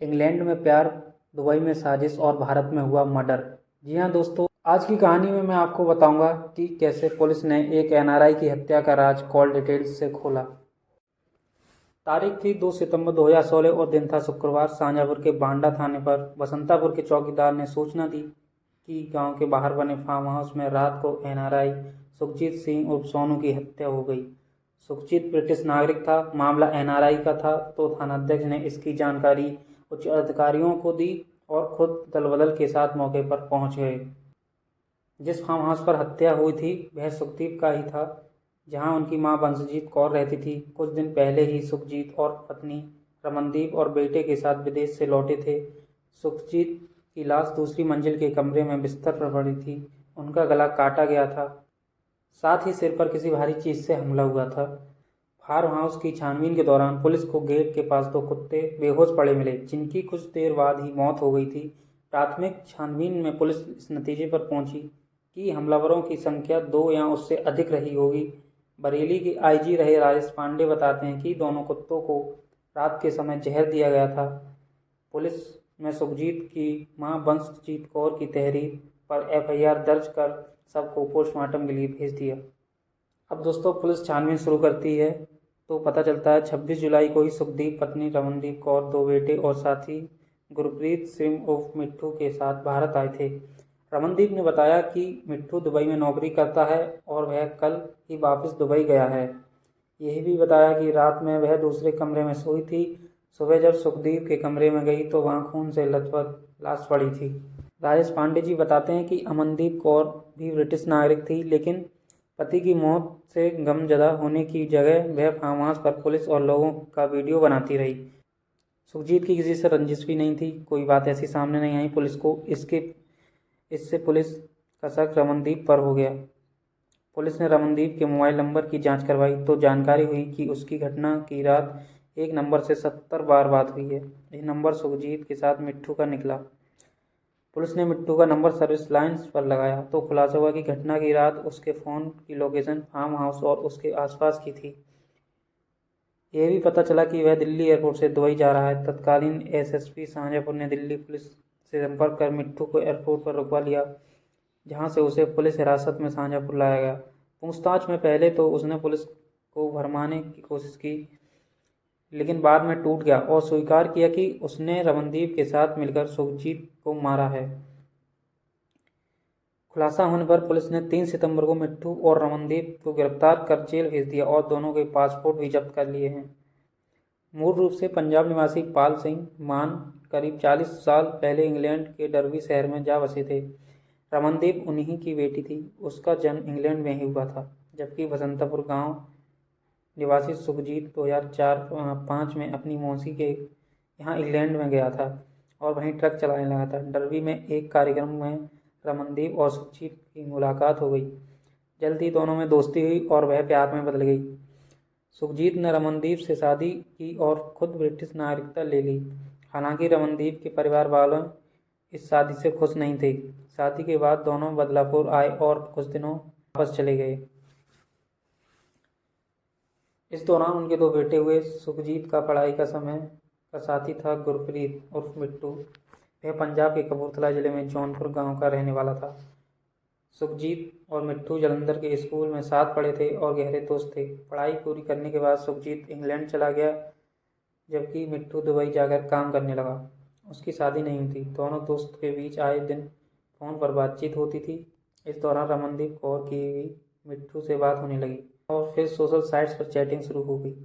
England में प्यार, Dubai में साजिश और भारत में हुआ मर्डर। जी हाँ दोस्तों, आज की कहानी में मैं आपको बताऊंगा कि कैसे पुलिस ने एक एनआरआई की हत्या का राज कॉल डिटेल्स से खोला। तारीख थी 2 सितंबर 2016 और दिन था शुक्रवार। शाहजहाँपुर के बांडा थाने पर बसंतापुर के चौकीदार ने सूचना दी कि गांव के बाहर बने फार्म हाउस में रात को एनआरआई सुखजीत सिंह उर्फ सोनू की हत्या हो गई। सुखजीत ब्रिटिश नागरिक था। मामला एनआरआई का था तो थानाध्यक्ष ने इसकी जानकारी उच्च अधिकारियों को दी और खुद दलबदल के साथ मौके पर पहुंच गए। जिस फार्म हाउस पर हत्या हुई थी वह सुखदीप का ही था, जहां उनकी मां बंसजीत कौर रहती थी। कुछ दिन पहले ही सुखजीत और पत्नी रमनदीप और बेटे के साथ विदेश से लौटे थे। सुखजीत की लाश दूसरी मंजिल के कमरे में बिस्तर पर पड़ी थी। उनका गला काटा गया था, साथ ही सिर पर किसी भारी चीज से हमला हुआ था। फार्म हाउस की छानबीन के दौरान पुलिस को गेट के पास 2 कुत्ते बेहोश पड़े मिले, जिनकी कुछ देर बाद ही मौत हो गई थी। प्राथमिक छानबीन में पुलिस इस नतीजे पर पहुंची कि हमलावरों की संख्या 2 या उससे अधिक रही होगी। बरेली के आईजी रहे राजेश पांडे बताते हैं कि दोनों कुत्तों को रात के समय जहर दिया गया था। पुलिस ने सुखजीत की मां बंसजीत कौर की तहरीर पर एफआईआर दर्ज कर सबको पोस्टमार्टम के लिए भेज दिया। अब दोस्तों पुलिस छानबीन शुरू करती है तो पता चलता है 26 जुलाई को ही सुखदीप पत्नी रमनदीप कौर, 2 बेटे और साथी गुरप्रीत सिंह उर्फ मिट्ठू के साथ भारत आए थे। रमनदीप ने बताया कि मिट्ठू दुबई में नौकरी करता है और वह कल ही वापस दुबई गया है। यही भी बताया कि रात में वह दूसरे कमरे में सोई थी। सुबह जब सुखदीप के कमरे में गई तो वहां खून से लथपथ लाश पड़ी थी। राजेश पांडे जी बताते हैं कि अमनदीप कौर भी ब्रिटिश नागरिक थी, लेकिन पति की मौत से गमजदा होने की जगह वह फार्म हाउस पर पुलिस और लोगों का वीडियो बनाती रही। सुखजीत की किसी से रंजिश भी नहीं थी, कोई बात ऐसी सामने नहीं आई। पुलिस को इससे पुलिस का शक रमनदीप पर हो गया। पुलिस ने रमनदीप के मोबाइल नंबर की जांच करवाई तो जानकारी हुई कि उसकी घटना की रात एक नंबर से 70 बार बात हुई है। यह नंबर सुखजीत के साथ मिट्ठू का निकला। पुलिस ने मिट्ठू का नंबर सर्विस लाइन्स पर लगाया तो खुलासा हुआ कि घटना की रात उसके फ़ोन की लोकेशन फार्म हाउस और उसके आसपास की थी। यह भी पता चला कि वह दिल्ली एयरपोर्ट से दुबई जा रहा है। तत्कालीन एसएसपी शाहजहाँपुर ने दिल्ली पुलिस से संपर्क कर मिट्ठू को एयरपोर्ट पर रुकवा लिया, जहां से उसे पुलिस हिरासत में शाहजहाँपुर लाया गया। पूछताछ में पहले तो उसने पुलिस को भरमाने की कोशिश की, लेकिन बाद में टूट गया और स्वीकार किया कि उसने रमनदीप के साथ मिलकर सुखजीत को मारा है। खुलासा होने पर पुलिस ने 3 सितंबर को मिट्ठू और रमनदीप को गिरफ्तार कर जेल भेज दिया और दोनों के पासपोर्ट भी जब्त कर लिए हैं। मूल रूप से पंजाब निवासी पाल सिंह मान करीब 40 साल पहले इंग्लैंड के डर्बी शहर में जा बसे थे। रमनदीप उन्हीं की बेटी थी। उसका जन्म इंग्लैंड में ही हुआ था, जबकि बसंतपुर गांव निवासी सुखजीत 2004-5 में अपनी मौसी के यहाँ इंग्लैंड में गया था और वहीं ट्रक चलाने लगा था। डर्बी में एक कार्यक्रम में रमनदीप और सुखजीत की मुलाकात हो गई। जल्द ही दोनों में दोस्ती हुई और वह प्यार में बदल गई। सुखजीत ने रमनदीप से शादी की और खुद ब्रिटिश नागरिकता ले ली। हालांकि रमनदीप के परिवार वालों इस शादी से खुश नहीं थे। शादी के बाद दोनों बदलापुर आए और कुछ दिनों वापस चले गए। इस दौरान उनके 2 बेटे हुए। सुखजीत का पढ़ाई का समय का साथी था गुरप्रीत उर्फ मिट्टू। वह पंजाब के कपूरथला जिले में जौनपुर गांव का रहने वाला था। सुखजीत और मिट्टू जालंधर के स्कूल में साथ पढ़े थे और गहरे दोस्त थे। पढ़ाई पूरी करने के बाद सुखजीत इंग्लैंड चला गया, जबकि मिट्टू दुबई जाकर काम करने लगा। उसकी शादी नहीं हुई थी। दोनों दोस्त के बीच आए दिन फ़ोन पर बातचीत होती थी। इस दौरान रमनदीप कौर की भी मिट्टू से बात होने लगी और फिर सोशल साइट्स पर चैटिंग शुरू हो गई।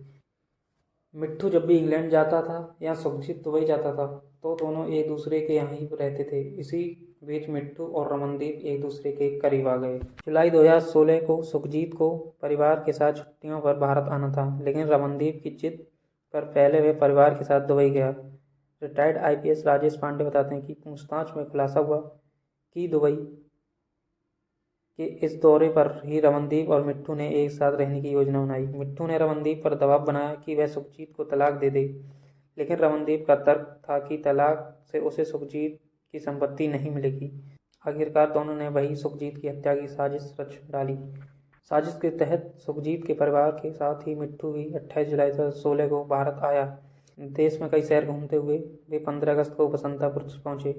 मिट्टू जब भी इंग्लैंड जाता था या सुखजीत दुबई जाता था तो दोनों एक दूसरे के यहाँ ही रहते थे। इसी बीच मिट्टू और रमनदीप एक दूसरे के करीब आ गए। जुलाई 2016 को सुखजीत को परिवार के साथ छुट्टियों पर भारत आना था, लेकिन रमनदीप की जिद पर पहले वह परिवार के साथ दुबई गया। रिटायर्ड आईपीएस राजेश पांडे बताते हैं कि पूछताछ में खुलासा हुआ कि दुबई कि इस दौरे पर ही रमनदीप और मिट्ठू ने एक साथ रहने की योजना बनाई। मिट्ठू ने रमनदीप पर दबाव बनाया कि वह सुखजीत को तलाक दे दे, लेकिन रमनदीप का तर्क था कि तलाक से उसे सुखजीत की संपत्ति नहीं मिलेगी। आखिरकार दोनों ने वही सुखजीत की हत्या की साजिश रच डाली। साजिश के तहत सुखजीत के परिवार के साथ ही मिट्ठू भी 28 जुलाई 2016 को भारत आया। देश में कई शहर घूमते हुए वे 15 अगस्त को बसंतापुर पहुंचे।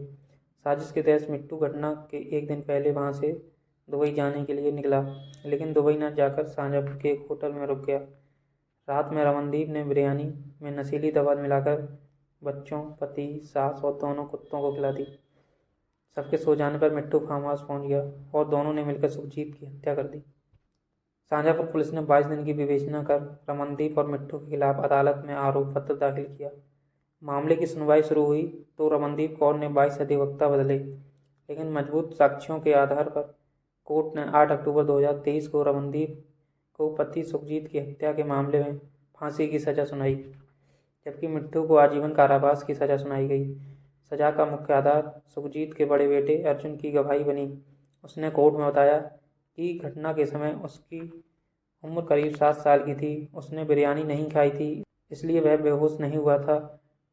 साजिश के तहत मिट्टू घटना के एक दिन पहले वहां से दुबई जाने के लिए निकला, लेकिन दुबई न जाकर शाहजहाँपुर के एक होटल में रुक गया। रात में रमनदीप ने बिरयानी में नशीली दवा मिलाकर बच्चों, पति, सास और दोनों कुत्तों को खिला दी। सबके सो जाने पर मिट्टू फार्म हाउस पहुंच गया और दोनों ने मिलकर सुखजीत की हत्या कर दी। शाहजहाँपुर पुलिस ने 22 दिन की विवेचना कर रमनदीप और मिट्टू के खिलाफ अदालत में आरोप पत्र दाखिल किया। मामले की सुनवाई शुरू हुई तो रमनदीप कौर ने 22 अधिवक्ता बदले, लेकिन मजबूत साक्ष्यों के आधार पर कोर्ट ने 8 अक्टूबर 2023 को रमनदीप को पति सुखजीत की हत्या के मामले में फांसी की सजा सुनाई, जबकि मिट्टू को आजीवन कारावास की सजा सुनाई गई। सजा का मुख्य आधार सुखजीत के बड़े बेटे अर्जुन की गवाही बनी। उसने कोर्ट में बताया कि घटना के समय उसकी उम्र करीब 7 साल की थी। उसने बिरयानी नहीं खाई थी, इसलिए वह बेहोश नहीं हुआ था।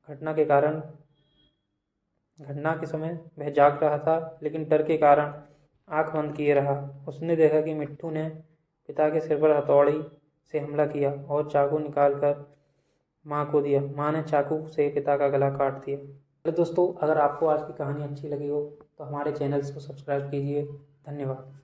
घटना के समय वह जाग रहा था, लेकिन डर के कारण आंख बंद किए रहा। उसने देखा कि मिट्टू ने पिता के सिर पर हथौड़ी से हमला किया और चाकू निकालकर मां को दिया। मां ने चाकू से पिता का गला काट दिया। तो दोस्तों, अगर आपको आज की कहानी अच्छी लगी हो तो हमारे चैनल्स को सब्सक्राइब कीजिए। धन्यवाद।